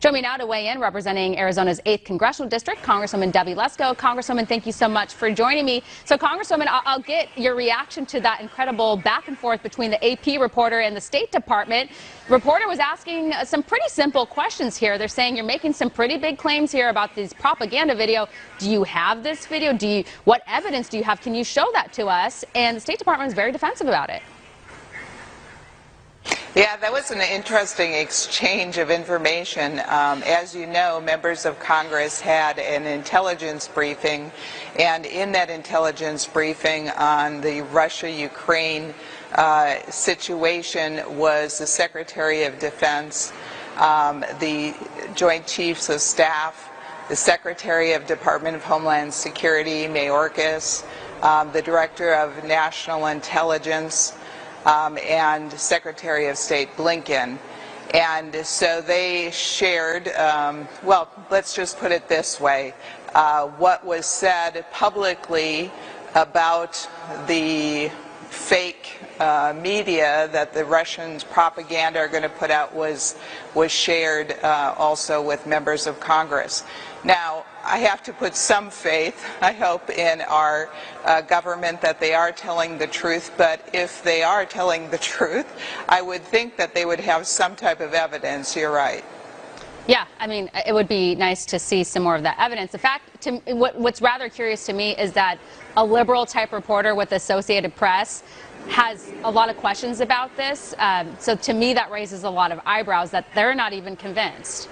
Join me now to weigh in, representing Arizona's 8th Congressional District, Congresswoman Debbie Lesko. Congresswoman, thank you so much for joining me. So, Congresswoman, I'll get your reaction to that incredible back and forth between the AP reporter and the State Department. Reporter was asking some pretty simple questions here. They're saying you're making some pretty big claims here about this propaganda video. Do you have this video? What evidence do you have? Can you show that to us? And the State Department is very defensive about it. Yeah, that was an interesting exchange of information. As you know, members of Congress had an intelligence briefing, and in that intelligence briefing on the Russia-Ukraine situation was the Secretary of Defense, the Joint Chiefs of Staff, the Secretary of Department of Homeland Security, Mayorkas, the Director of National Intelligence, and Secretary of State Blinken. And so they shared, well, let's just put it this way, what was said publicly about the fake media that the Russians propaganda are going to put out was shared also with members of Congress. Now, I have to put some faith, I hope, in our government that they are telling the truth, but if they are telling the truth, I would think that they would have some type of evidence. You're right. Yeah, I mean, it would be nice to see some more of that evidence. In fact, what's rather curious to me is that a liberal-type reporter with the Associated Press has a lot of questions about this. So to me, that raises a lot of eyebrows that they're not even convinced.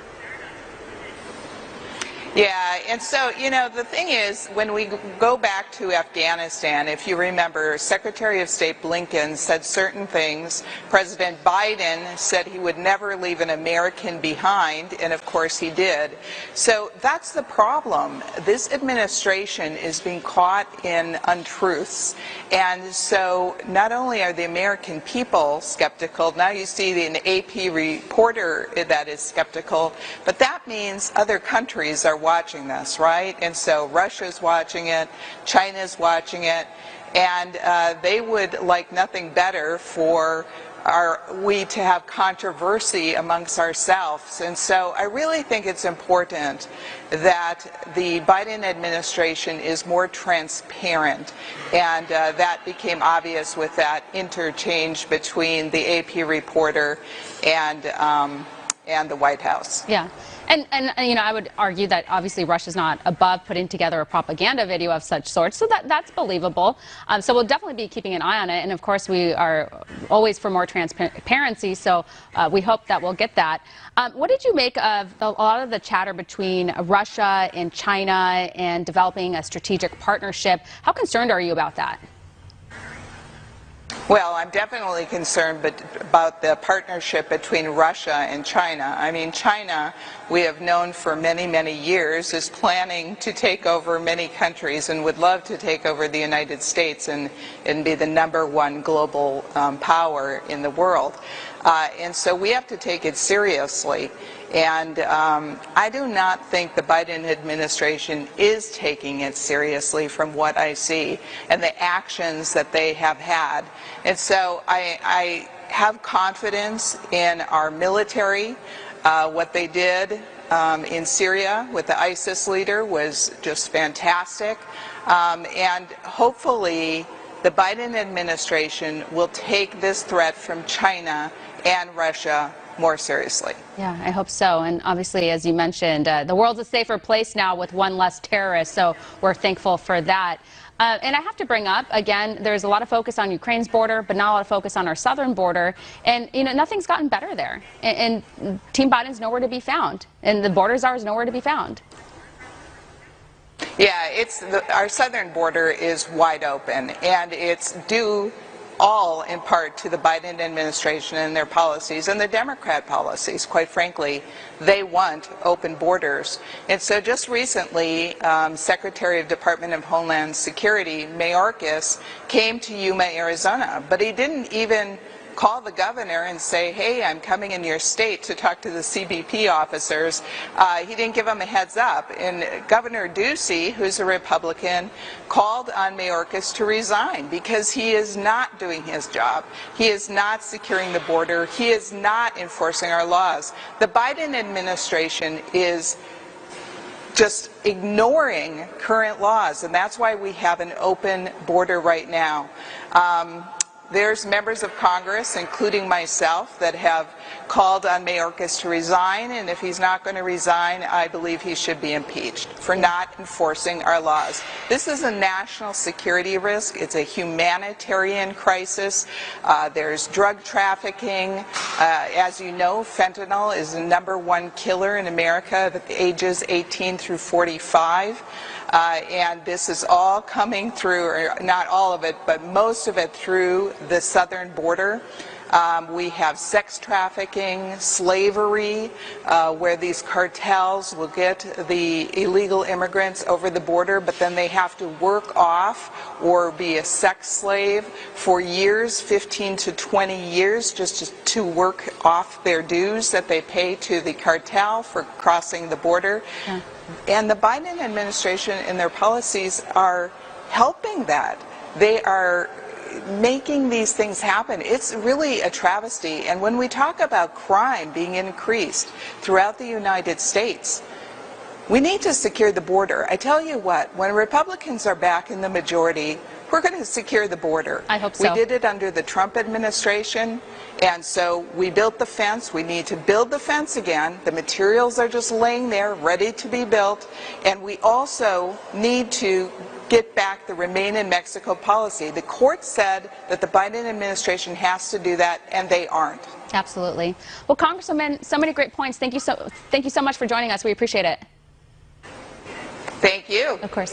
Yeah, and so, you know, the thing is, when we go back to Afghanistan, if you remember, Secretary of State Blinken said certain things. President Biden said he would never leave an American behind, and of course he did. So that's the problem. This administration is being caught in untruths. And so not only are the American people skeptical, now you see an AP reporter that is skeptical, but that means other countries are watching this, right? And so Russia's watching it, China's watching it, and they would like nothing better for we to have controversy amongst ourselves. And so I really think it's important that the Biden administration is more transparent, and that became obvious with that interchange between the AP reporter and the White House. Yeah. And you know, I would argue that obviously Russia's not above putting together a propaganda video of such sorts, so that's believable. So we'll definitely be keeping an eye on it, and of course we are always for more transparency, so we hope that we'll get that. What did you make of a lot of the chatter between Russia and China and developing a strategic partnership? How concerned are you about that? Well, I'm definitely concerned about the partnership between Russia and China. I mean, China, we have known for many, many years, is planning to take over many countries and would love to take over the United States and be the #1 global power in the world. And so we have to take it seriously. And I do not think the Biden administration is taking it seriously from what I see and the actions that they have had. And so I have confidence in our military. What they did in Syria with the ISIS leader was just fantastic. And hopefully the Biden administration will take this threat from China and Russia more seriously. Yeah, I hope so. And obviously, as you mentioned, the world's a safer place now with one less terrorist, so we're thankful for that. And I have to bring up, again, there's a lot of focus on Ukraine's border, but not a lot of focus on our southern border. And, you know, nothing's gotten better there. And Team Biden's nowhere to be found. And the border czar is nowhere to be found. Yeah, our southern border is wide open, and it's due all in part to the Biden administration and their policies and the Democrat policies. Quite frankly, they want open borders. And so just recently, Secretary of Department of Homeland Security, Mayorkas, came to Yuma, Arizona, but he didn't even call the governor and say, hey, I'm coming in your state to talk to the CBP officers. He didn't give them a heads up. And Governor Ducey, who's a Republican, called on Mayorkas to resign because he is not doing his job. He is not securing the border. He is not enforcing our laws. The Biden administration is just ignoring current laws, and that's why we have an open border right now. There's members of Congress, including myself, that have called on Mayorkas to resign, and if he's not going to resign, I believe he should be impeached for not enforcing our laws. This is a national security risk. It's a humanitarian crisis. There's drug trafficking. As you know, fentanyl is the #1 killer in America at the ages 18 through 45. And this is all coming through, or not all of it, but most of it through the southern border. We have sex trafficking, slavery, where these cartels will get the illegal immigrants over the border, but then they have to work off or be a sex slave for years, 15 to 20 years, just to work off their dues that they pay to the cartel for crossing the border. Yeah. And the Biden administration and their policies are helping that. They are making these things happen. It's really a travesty. And when we talk about crime being increased throughout the United States, we need to secure the border. I tell you what, when Republicans are back in the majority, we're going to secure the border. I hope so. We did it under the Trump administration, and so we built the fence. We need to build the fence again. The materials are just laying there, ready to be built, and we also need to get back the Remain in Mexico policy. The court said that the Biden administration has to do that, and they aren't. Absolutely. Well, Congresswoman, so many great points. Thank you so much for joining us. We appreciate it. Thank you. Of course.